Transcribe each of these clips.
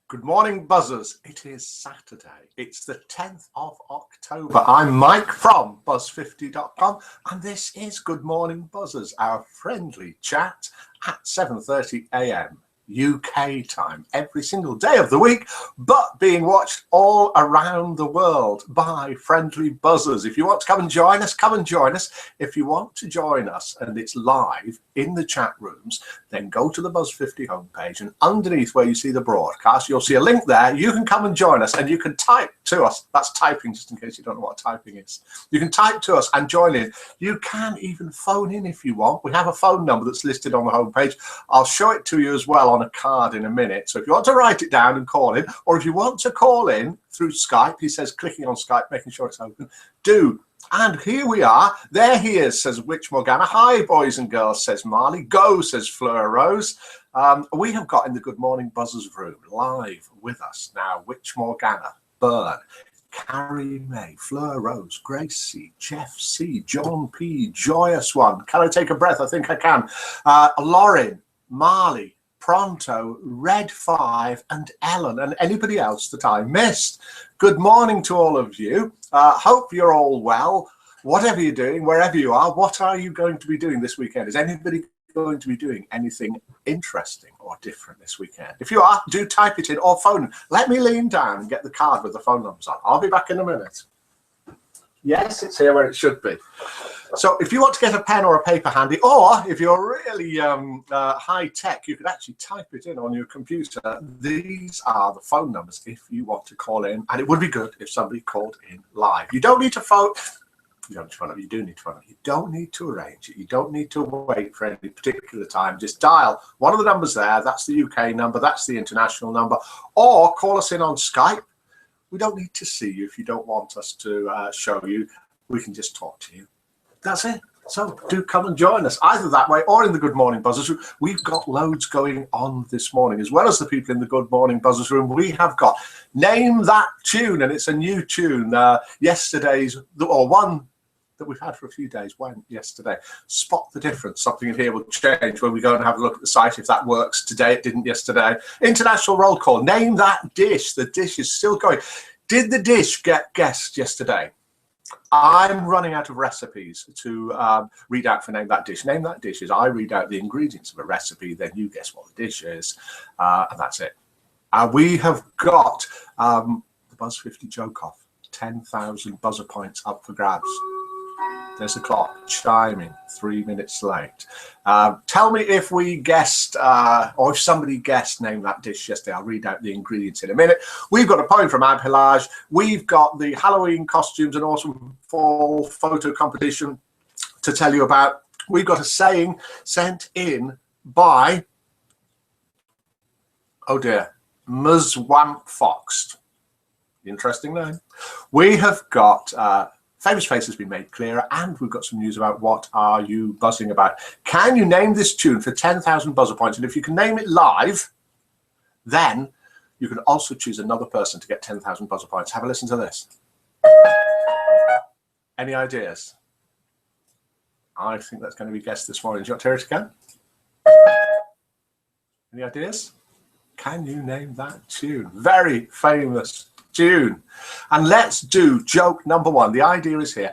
Good morning, buzzers. It is Saturday. It's the 10th of October. I'm Mike from buzz50.com, and this is Good Morning Buzzers, our friendly chat at 7:30 a.m. UK time every single day of the week, but being watched all around the world by friendly buzzers. If you want to come and join us, come and join us. If you want to join us and it's live in the chat rooms, then go to the Buzz50 homepage, and underneath where you see the broadcast, you'll see a link there. You can come and join us, and you can type to us. That's typing, just in case you don't know what typing is. You can type to us and join in. You can even phone in if you want. We have a phone number that's listed on the homepage. I'll show it to you as well on a card in a minute. So if you want to write it down and call in, or if you want to call in through Skype, he says clicking on Skype, making sure it's open, do. And here we are. There he is, says Witch Morgana. Hi, boys and girls, says Marley. Go, says Fleur Rose. We have got in the Good Morning Buzzers room live with us now Witch Morgana, Burn, Carrie May, Fleur Rose, Grace C, Jeff C, John P, Joyous One. Can I take a breath? I think I can. Lauren, Marley, Pronto, Red 5, and Ellen, and anybody else that I missed. Good morning to all of you. Hope you're all well. Whatever you're doing, wherever you are, what are you going to be doing this weekend? Is anybody going to be doing anything interesting or different this weekend? If you are, do type it in or phone. Let me lean down and get the card with the phone numbers on. I'll be back in a minute. Yes, it's here where it should be. So if you want to get a pen or a paper handy, or if you're really high tech, you could actually type it in on your computer. These are the phone numbers if you want to call in, and it would be good if somebody called in live. You don't need to phone. You don't need to phone up. You do need to phone up. You don't need to arrange it. You don't need to wait for any particular time. Just dial one of the numbers there. That's the UK number. That's the international number. Or call us in on Skype. We don't need to see you if you don't want us to show you. We can just talk to you. That's it. So do come and join us either that way or in the Good Morning Buzzers room. We've got loads going on this morning, as well as the people in the Good Morning Buzzers room. We have got Name That Tune, and it's a new tune. Yesterday's, or one that we've had for a few days, went yesterday. Spot the Difference. Something in here will change when we go and have a look at the site if that works today. It didn't yesterday. International roll call. Name That Dish. The dish is still going. Did the dish get guessed yesterday? I'm running out of recipes to read out for Name That Dish. Name That Dish is I read out the ingredients of a recipe, then you guess what the dish is, and that's it. We have got the Buzz50 joke off. 10,000 buzzer points up for grabs. There's the clock chiming, 3 minutes late. Tell me if we guessed, or if somebody guessed Name That Dish yesterday. I'll read out the ingredients in a minute. We've got a poem from Abhilaj. We've got the Halloween costumes and awesome fall photo competition to tell you about. We've got a saying sent in by, oh dear, Muzwamp Fox. Interesting name. We have got Famous Face has been made clearer, and we've got some news about what are you buzzing about. Can you name this tune for 10,000 buzzer points? And if you can name it live, then you can also choose another person to get 10,000 buzzer points. Have a listen to this. Any ideas? I think that's going to be guessed this morning. Do you want to hear it again? Any ideas? Can you name that tune? Very famous tune. And let's do joke number one. The idea is here.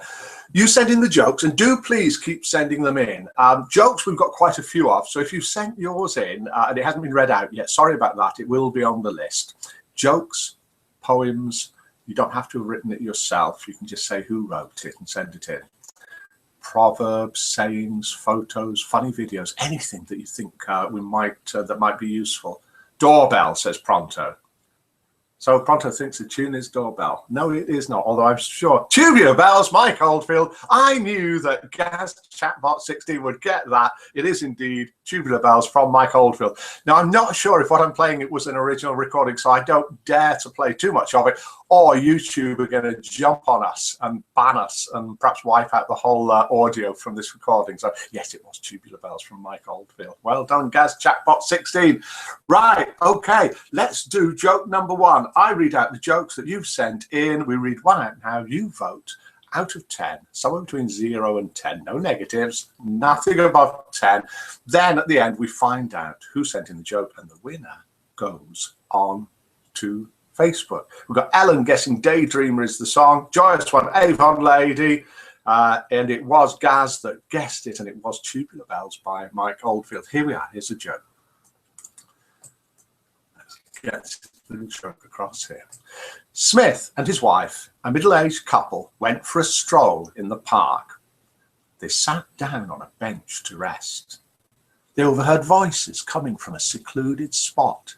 You send in the jokes, and do please keep sending them in. Jokes we've got quite a few of, so if you've sent yours in and it hasn't been read out yet, sorry about that, it will be on the list. Jokes, poems, you don't have to have written it yourself. You can just say who wrote it and send it in. Proverbs, sayings, photos, funny videos, anything that you think we might that might be useful. Doorbell, says Pronto. So Pronto thinks the tune is Doorbell. No, it is not, although I'm sure. Tubular Bells, Mike Oldfield. I knew that Gaz Chatbot 16 would get that. It is indeed Tubular Bells from Mike Oldfield. Now, I'm not sure if what I'm playing it was an original recording, so I don't dare to play too much of it, or YouTube are going to jump on us and ban us and perhaps wipe out the whole audio from this recording. So, yes, it was Tubular Bells from Mike Oldfield. Well done, Gaz Chatbot 16. Right, okay, let's do joke number one. I read out the jokes that you've sent in. We read one out now. You vote out of 10, somewhere between 0 and 10. No negatives, nothing above 10. Then at the end, we find out who sent in the joke, and the winner goes on to Facebook. We've got Ellen guessing Daydreamer is the song. Joyous one, Avon Lady. And it was Gaz that guessed it, and it was Tubular Bells by Mike Oldfield. Here we are. Here's a joke. Let's get the joke across here. Smith and his wife, a middle-aged couple, went for a stroll in the park. They sat down on a bench to rest. They overheard voices coming from a secluded spot.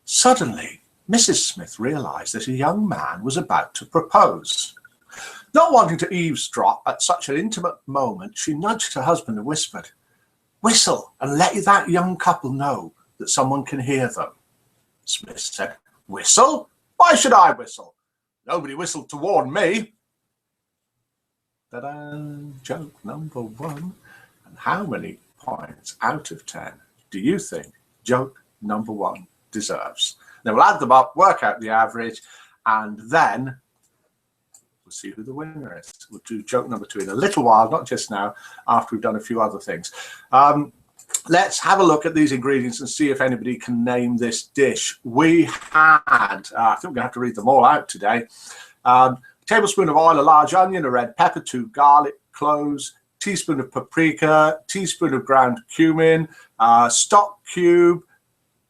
Suddenly, Mrs. Smith realized that a young man was about to propose. Not wanting to eavesdrop at such an intimate moment, she nudged her husband and whispered, "Whistle and let that young couple know that someone can hear them." Smith said, "Whistle? Why should I whistle? Nobody whistled to warn me." Ta-da! Joke number one. And how many points out of 10 do you think joke number one deserves? Then we'll add them up, work out the average, and then we'll see who the winner is. We'll do joke number two in a little while, not just now, after we've done a few other things. Let's have a look at these ingredients and see if anybody can name this dish. We had, I think we're going to have to read them all out today. Tablespoon of oil, a large onion, a red pepper, 2 garlic cloves, teaspoon of paprika, teaspoon of ground cumin, stock cube,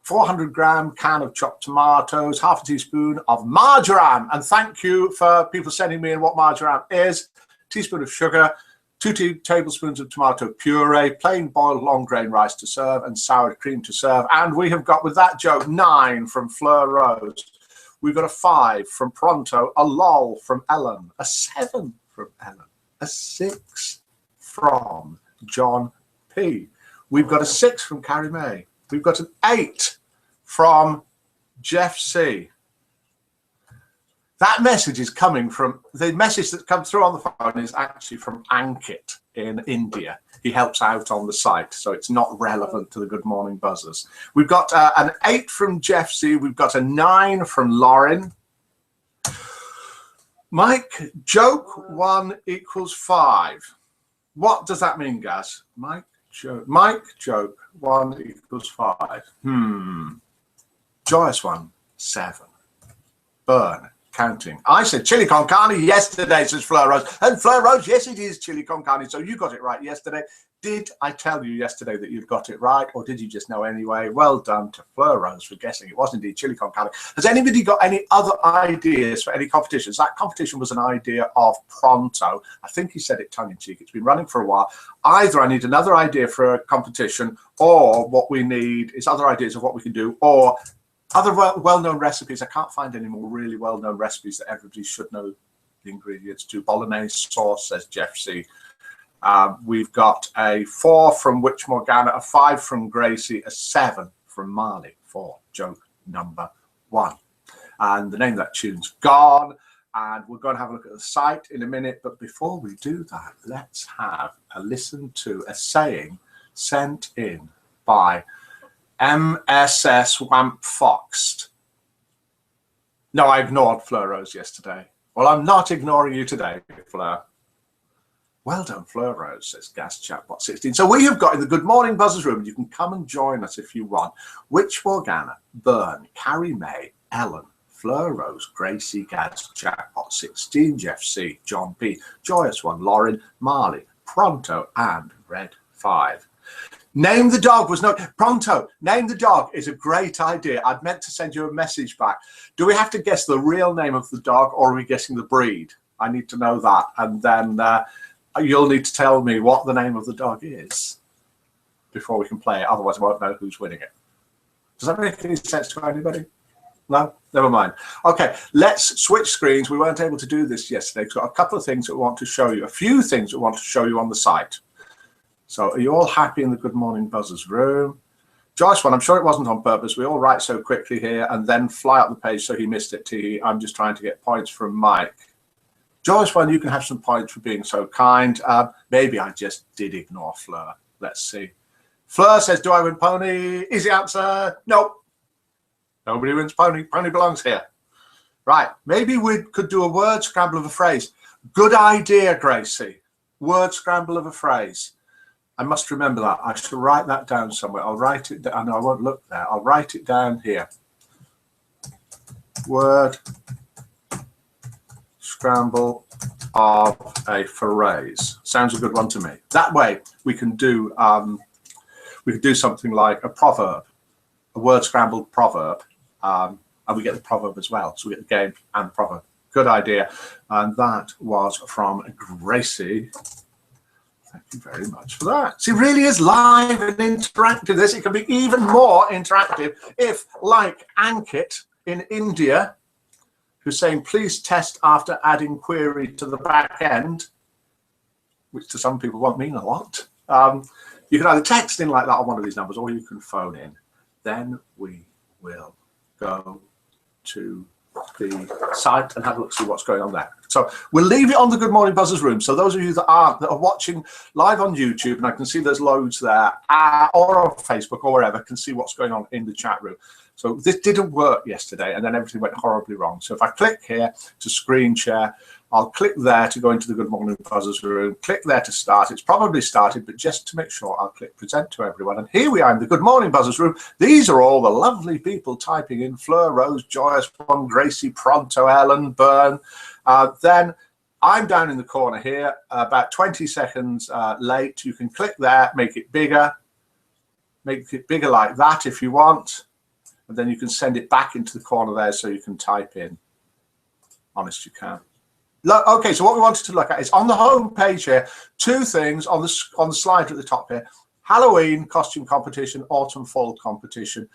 400-gram can of chopped tomatoes, half a teaspoon of marjoram. And thank you for people sending me in what marjoram is. Teaspoon of sugar, 2 tablespoons of tomato puree, plain boiled long grain rice to serve, and sour cream to serve. And we have got, with that joke, 9 from Fleur Rose. We've got a 5 from Pronto, a lol from Ellen, a 7 from Ellen, a 6 from John P. We've got a 6 from Carrie May. We've got an 8 from Jeff C. That message is coming from, the message that comes through on the phone is actually from Ankit in India. He helps out on the site, so it's not relevant to the Good Morning Buzzers. We've got an 8 from Jeff C. We've got a 9 from Lauren. Mike, joke 1 equals 5. What does that mean, Gaz? Mike, joke 1 equals 5. Joyous one, 7. Burn, counting. I said chili con carne yesterday, says Fleur Rose. And Fleur Rose, yes, it is chili con carne. So you got it right yesterday. Did I tell you yesterday that you'd got it right, or did you just know anyway? Well done to Fleur Rose for guessing. It was indeed chili con carne. Has anybody got any other ideas for any competitions? That competition was an idea of Pronto. I think he said it tongue-in-cheek. It's been running for a while. Either I need another idea for a competition, or what we need is other ideas of what we can do, or other well-known recipes. I can't find any more really well-known recipes that everybody should know the ingredients to. Bolognese sauce, says Jeff C. We've got a 4 from Witch Morgana, a 5 from Gracie, a 7 from Marley for joke number 1. And the name of that tune's gone. And we're going to have a look at the site in a minute. But before we do that, let's have a listen to a saying sent in by MSS Wamp Foxed. No, I ignored Fleur Rose yesterday. Well, I'm not ignoring you today, Fleur. Well done, Fleur Rose, says Gas Chatbot 16. So we have got in the Good Morning Buzzers room, you can come and join us if you want. Witch Morgana, Byrne, Carrie May, Ellen, Fleur Rose, Gracie, Gas Chatbot 16, Jeff C, John P, Joyous One, Lauren, Marley, Pronto, and Red 5. Name the dog was no Pronto. Name the dog is a great idea. I'd meant to send you a message back. Do we have to guess the real name of the dog, or are we guessing the breed? I need to know that, and then you'll need to tell me what the name of the dog is before we can play it. Otherwise, I won't know who's winning it. Does that make any sense to anybody? No? Never mind. Okay, let's switch screens. We weren't able to do this yesterday. We've got a couple of things that we want to show you, a few things that we want to show you on the site. So are you all happy in the Good Morning Buzzers room? Joyce one, I'm sure it wasn't on purpose. We all write so quickly here and then fly up the page, so he missed it. I'm just trying to get points from Mike. Joyce one, you can have some points for being so kind. Maybe I just did ignore Fleur. Let's see. Fleur says, do I win pony? Easy answer. Nope. Nobody wins pony. Pony belongs here. Right. Maybe we could do a word scramble of a phrase. Good idea, Gracie. Word scramble of a phrase. I must remember that. I shall write that down somewhere. I'll write it down. No, I won't look there. I'll write it down here. word scramble of a phrase. Sounds a good one to me. That way we can do something like a proverb, a word scrambled proverb, and we get the proverb as well. So we get the game and the proverb. Good idea. And that was from Gracie. Thank you very much for that. See, it really is live and interactive. This, it can be even more interactive if, like Ankit in India, who's saying, please test after adding query to the back end, which to some people won't mean a lot. You can either text in like that on one of these numbers, or you can phone in. Then we will go to the site and have a look, see what's going on there. So we'll leave it on the Good Morning Buzzers room. So those of you that are watching live on YouTube, and I can see there's loads there, or on Facebook or wherever, can see what's going on in the chat room. So this didn't work yesterday, and then everything went horribly wrong. So if I click here to screen share, I'll click there to go into the Good Morning Buzzers room, click there to start. It's probably started, but just to make sure, I'll click present to everyone. And here we are in the Good Morning Buzzers room. These are all the lovely people typing in: Fleur, Rose, Joyous One, Gracie, Pronto, Ellen, Byrne. Then I'm down in the corner here, about 20 seconds late. You can click there, make it bigger like that if you want. And then you can send it back into the corner there so you can type in. Honest you can. Look, okay, so what we wanted to look at is on the home page here, two things on the slide at the top here: Halloween costume competition, autumn fall competition.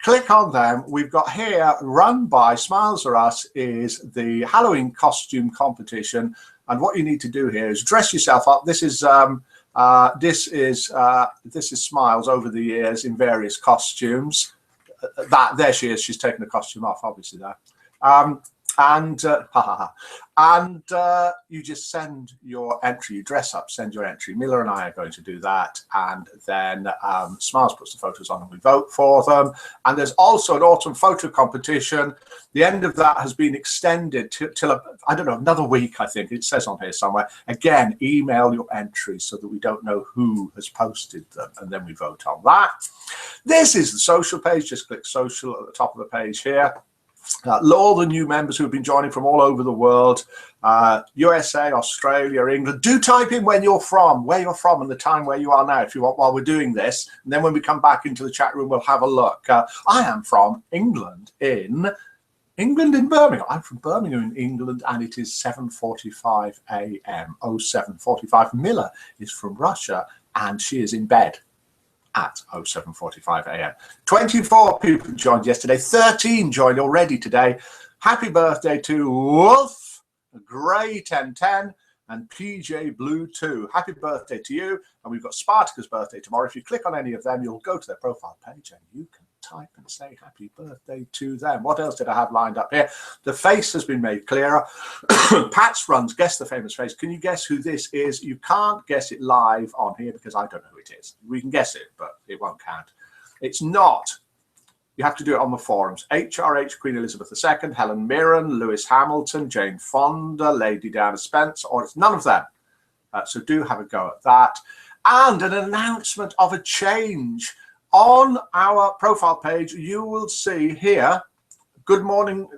Click on them. We've got here, run by Smiles Are Us, is the Halloween costume competition. And what you need to do here is dress yourself up. This is Smiles over the years in various costumes. There she is. She's taken the costume off, obviously there. You just send your entry, you dress up, send your entry. Miller and I are going to do that, and then Smiles puts the photos on and we vote for them. And there's also an autumn photo competition. The end of that has been extended till I don't know, another week, I think it says on here somewhere. Again, email your entries so that we don't know who has posted them, and then we vote on that. This is the social page. Just click social at the top of the page here. All the new members who have been joining from all over the world, USA, Australia, England. Do type in where you're from, and the time where you are now, if you want, while we're doing this. And then when we come back into the chat room, we'll have a look. I am from England in Birmingham. I'm from Birmingham in England, and it is 7:45 a.m. 07:45. Miller is from Russia, and she is in bed at 07:45 a.m. 24 people joined yesterday, 13 joined already today. Happy birthday to Wolf, Gray 1010, and PJ Blue 2. Happy birthday to you. And we've got Spartacus' birthday tomorrow. If you click on any of them, you'll go to their profile page and you can type and say happy birthday to them. What else did I have lined up here? The face has been made clearer. Pat's runs, guess the famous face. Can you guess who this is? You can't guess it live on here because I don't know who it is. We can guess it, but it won't count. It's not. You have to do it on the forums. HRH, Queen Elizabeth II, Helen Mirren, Lewis Hamilton, Jane Fonda, Lady Diana Spence, or it's none of them. So do have a go at that. And an announcement of a change. On our profile page, you will see here, good morning,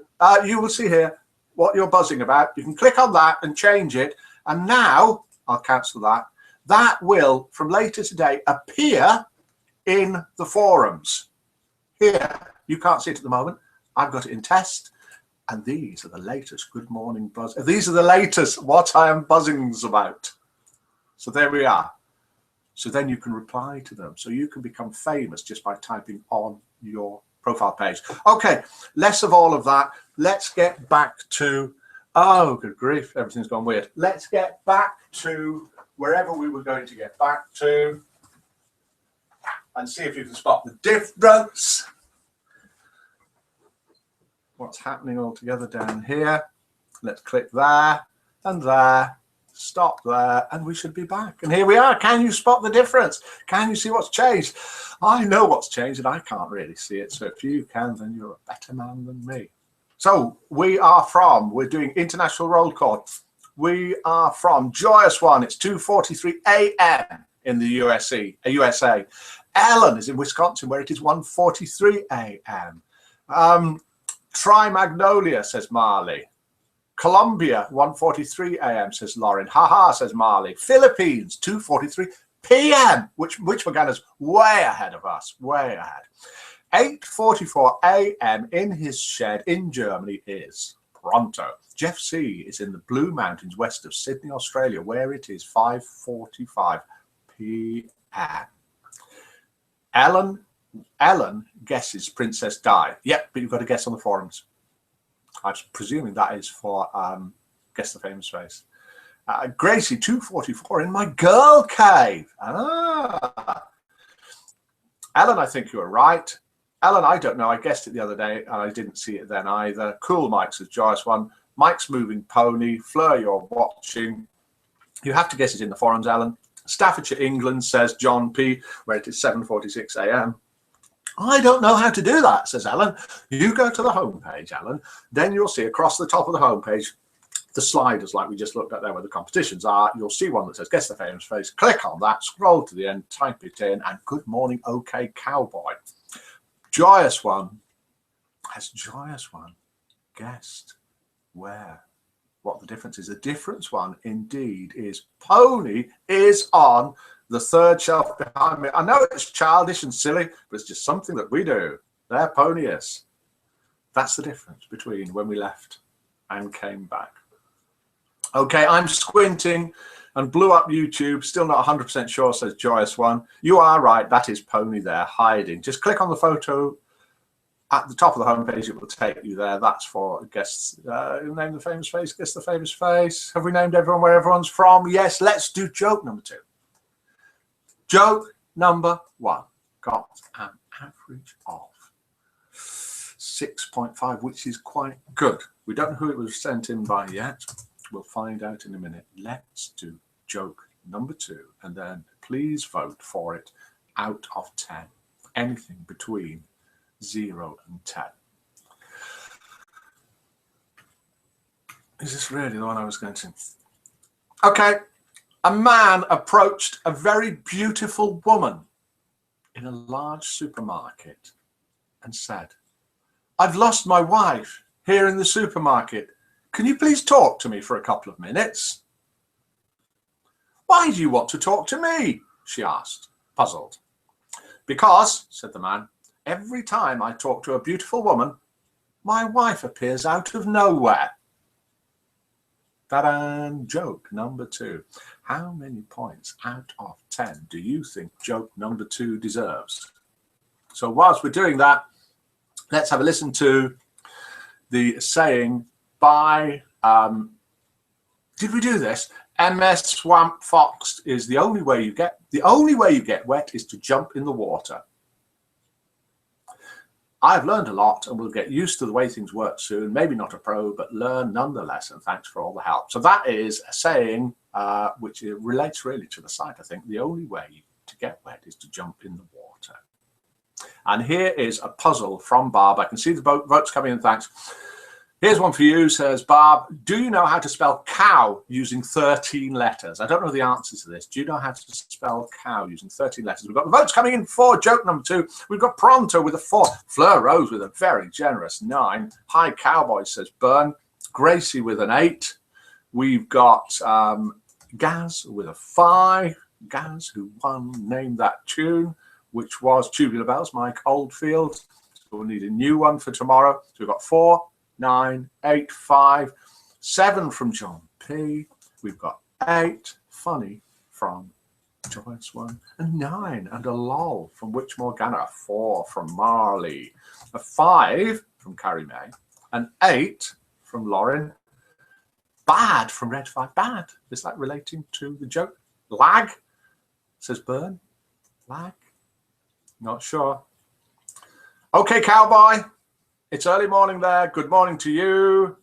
you will see here what you're buzzing about. You can click on that and change it. And now, I'll cancel that. That will, from later today, appear in the forums. Here, you can't see it at the moment. I've got it in test. And these are the latest Good Morning Buzz. These are the latest what I am buzzing about. So there we are. So then you can reply to them. So you can become famous just by typing on your profile page. Okay, less of all of that. Let's get back to, oh, good grief, everything's gone weird. Let's get back to wherever we were going to get back to and see if you can spot the difference. What's happening all together down here. Let's click there and there. Stop there, and we should be back. And here we are. Can you spot the difference? Can you see what's changed? I know what's changed, and I can't really see it. So if you can, then you're a better man than me. So we're doing international roll call. We are from Joyous One. It's 2:43 a.m. in the USA. Ellen is in Wisconsin, where it is 1:43 a.m. Try Magnolia, says Marley. Colombia, 1:43 a.m, says Lauren. Haha, says Marley. Philippines, 2:43 p.m, which Morgana's way ahead of us, way ahead. 8:44 a.m. in his shed in Germany is pronto. Jeff C. is in the Blue Mountains west of Sydney, Australia, where it is 5:45 p.m. Ellen guesses Princess Di. Yep, but you've got to guess on the forums. I'm presuming that is for Guess the Famous Face. Gracie, 2:44 in my girl cave. Ellen, I think you were right. Ellen, I don't know. I guessed it the other day and I didn't see it then either. Cool Mike says Joyous one. Mike's moving pony. Fleur, you're watching. You have to guess it in the forums, Ellen. Staffordshire, England, says John P, where it is 7:46 a.m. I don't know how to do that, says Ellen. You go to the homepage, Ellen. Then you'll see across the top of the homepage the sliders like we just looked at there where the competitions are. You'll see one that says Guess the Famous Face. Click on that, scroll to the end, type it in, and good morning, OK Cowboy. Joyous one has Joyous one guessed where? What the difference is? The difference one indeed is Pony is on the third shelf behind me. I know it's childish and silly, but it's just something that we do. There Pony is. That's the difference between when we left and came back. Okay, I'm squinting and blew up YouTube. Still not 100% sure, says Joyous one. You are right. That is Pony there hiding. Just click on the photo at the top of the homepage. It will take you there. That's for Guess name the Famous Face. Guess the Famous Face. Have we named everyone where everyone's from? Yes. Let's do joke number 2. Joke number 1 got an average of 6.5, which is quite good. We don't know who it was sent in by yet. We'll find out in a minute. Let's do joke number 2, and then please vote for it out of 10. Anything between 0 and 10. Is this really the one I was going to? Okay. A man approached a very beautiful woman in a large supermarket and said, I've lost my wife here in the supermarket. Can you please talk to me for a couple of minutes? Why do you want to talk to me? She asked, puzzled. Because, said the man, every time I talk to a beautiful woman, my wife appears out of nowhere. Ta-da! Joke number 2. How many points out of 10 do you think joke number 2 deserves? So whilst we're doing that, let's have a listen to the saying by, did we do this? MS Swamp Fox is the only way you get wet is to jump in the water. I've learned a lot and we'll get used to the way things work soon. Maybe not a pro, but learn nonetheless. And thanks for all the help. So that is a saying which relates really to the site. I think the only way to get wet is to jump in the water. And here is a puzzle from Barb. I can see the votes coming in. Thanks. Here's one for you, says Barb. Do you know how to spell cow using 13 letters? I don't know the answer to this. Do you know how to spell cow using 13 letters? We've got the votes coming in for joke number 2. We've got Pronto with a 4. Fleur Rose with a very generous 9. Hi Cowboy, says Byrne. Gracie with an 8. We've got Gaz with a 5. Gaz, who won Name That Tune, which was Tubular Bells, Mike Oldfield. So we'll need a new one for tomorrow. So we've got 4, 9, 8, 5, 7 from John P. We've got 8, funny from Joyce 1, and 9 and a lol from Witch Morgana, 4 from Marley, a 5 from Carrie May, an 8 from Lauren, bad from Red 5. Bad, is that relating to the joke? Lag, says Byrne. Lag, not sure. Okay, Cowboy. It's early morning there. Good morning to you.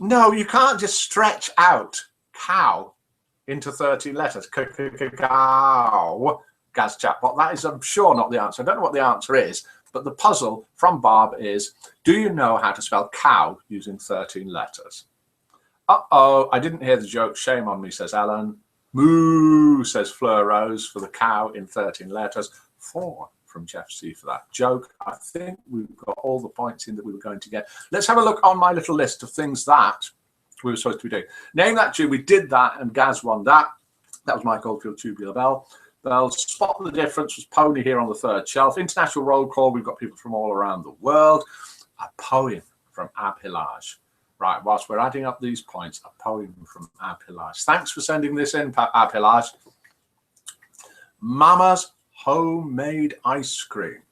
No, you can't just stretch out cow into 13 letters. Cow. Gaz Chatbot. That is, I'm sure, not the answer. I don't know what the answer is, but the puzzle from Barb is, do you know how to spell cow using 13 letters? Uh-oh, I didn't hear the joke. Shame on me, says Alan. Moo, says Fleur Rose, for the cow in 13 letters. 4 from Jeff C for that joke. I think we've got all the points in that we were going to get. Let's have a look on my little list of things that we were supposed to be doing. Name that tune. We did that, and Gaz won that. That was Mike Oldfield, Tubular Bell. Spot the Difference was Pony here on the third shelf. International roll call. We've got people from all around the world. A poem from Abhilaj. Right, whilst we're adding up these points, a poem from Abhilaj. Thanks for sending this in, Abhilaj. Mama's homemade ice cream.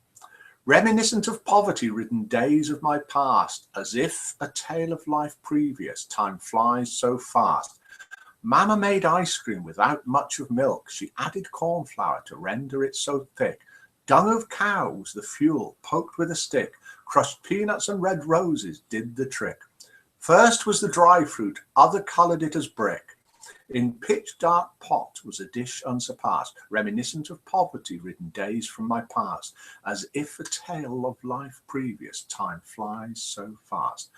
Reminiscent of poverty-ridden days of my past, as if a tale of life previous, time flies so fast. Mama made ice cream without much of milk. She added corn flour to render it so thick. Dung of cows, the fuel, poked with a stick. Crushed peanuts and red roses did the trick. First was the dry fruit, other coloured it as brick. In pitch dark pot was a dish unsurpassed, reminiscent of poverty-ridden days from my past, as if a tale of life previous, time flies so fast.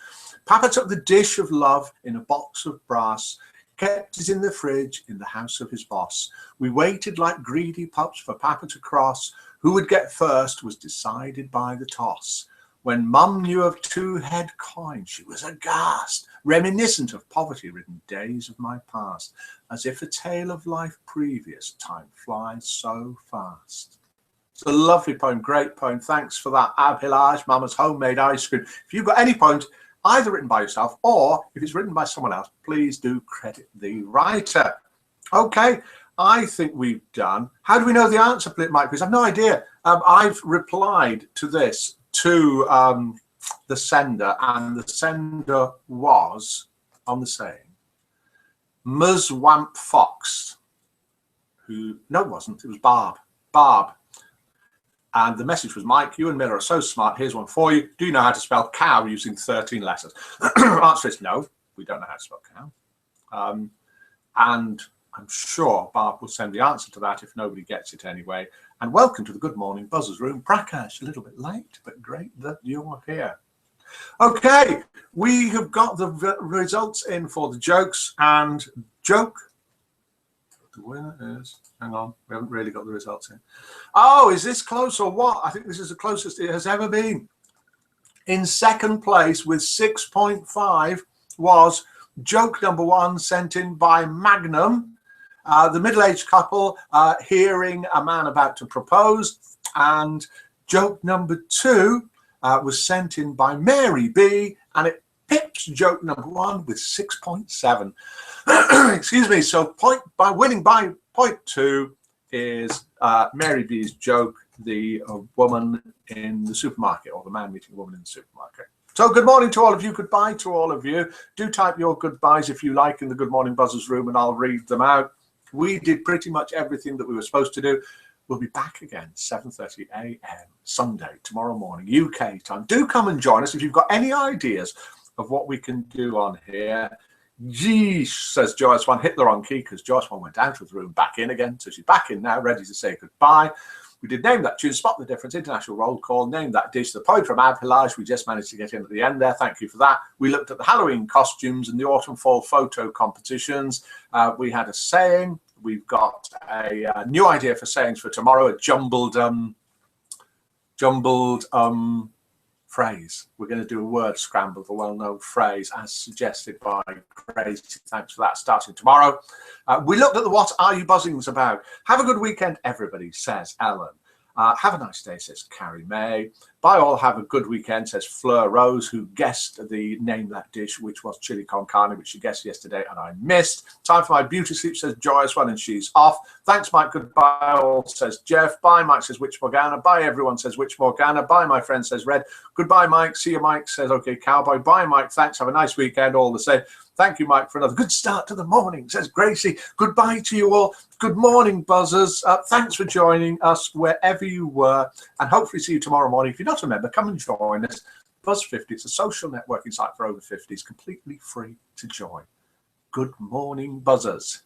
Papa took the dish of love in a box of brass, kept it in the fridge in the house of his boss. We waited like greedy pups for Papa to cross. Who would get first was decided by the toss. When Mum knew of 2-head coins, she was aghast, reminiscent of poverty-ridden days of my past, as if a tale of life previous, time flies so fast. It's a lovely poem, great poem. Thanks for that, Abhilaj, Mama's homemade ice cream. If you've got any poems, either written by yourself or if it's written by someone else, please do credit the writer. Okay, I think we've done. How do we know the answer, Mike? Because I've no idea. I've replied to this to the sender, and the sender was on the saying Muzwamp Fox, who, no, it wasn't, it was Barb. And the message was, Mike, you and Miller are so smart. Here's one for you. Do you know how to spell cow using 13 letters? Answer is no, we don't know how to spell cow. And I'm sure Barb will send the answer to that if nobody gets it anyway. And welcome to the Good Morning Buzzers room. Prakash, a little bit late, but great that you're here. Okay, we have got the results in for the jokes, and joke. The winner is, hang on, we haven't really got the results in. Oh, is this close or what? I think this is the closest it has ever been. In second place with 6.5 was joke number 1, sent in by Magnum. The middle-aged couple hearing a man about to propose. And joke number 2 was sent in by Mary B, and it pips joke number 1 with 6.7. Excuse me. So winning by point 2 is Mary B's joke, the woman in the supermarket, or the man meeting a woman in the supermarket. So good morning to all of you. Goodbye to all of you. Do type your goodbyes if you like in the Good Morning Buzzers room, and I'll read them out. We did pretty much everything that we were supposed to do. We'll be back again 7:30 a.m. Sunday, tomorrow morning, UK time. Do come and join us if you've got any ideas of what we can do on here. Yeesh, says Joyce One. Hit the wrong key because Joyce One went out of the room, back in again. So she's back in now, ready to say goodbye. We did name that tune, Spot the Difference, international roll call, name that dish, the poem from Abhilaj. We just managed to get in at the end there. Thank you for that. We looked at the Halloween costumes and the autumn fall photo competitions. We had a saying. We've got a new idea for sayings for tomorrow, a jumbled phrase. We're going to do a word scramble of a well-known phrase as suggested by Crazy. Thanks for that, starting tomorrow. We looked at the What Are You Buzzings About? Have a good weekend, everybody, says Ellen. Have a nice day, says Carrie May. Bye all, have a good weekend, says Fleur Rose, who guessed the name that dish, which was chili con carne, which she guessed yesterday and I missed. Time for my beauty sleep, says Joyous One, and she's off. Thanks, Mike. Goodbye all, says Jeff. Bye, Mike, says Witch Morgana. Bye, everyone, says Witch Morgana. Bye, my friend, says Red. Goodbye, Mike. See you, Mike, says OK Cowboy. Bye, Mike. Thanks. Have a nice weekend all the same. Thank you, Mike, for another good start to the morning, says Gracie. Goodbye to you all. Good morning, Buzzers. Thanks for joining us wherever you were, and hopefully see you tomorrow morning. If you're not a member, come and join us. Buzz 50, it's a social networking site for over 50s, completely free to join. Good morning, Buzzers.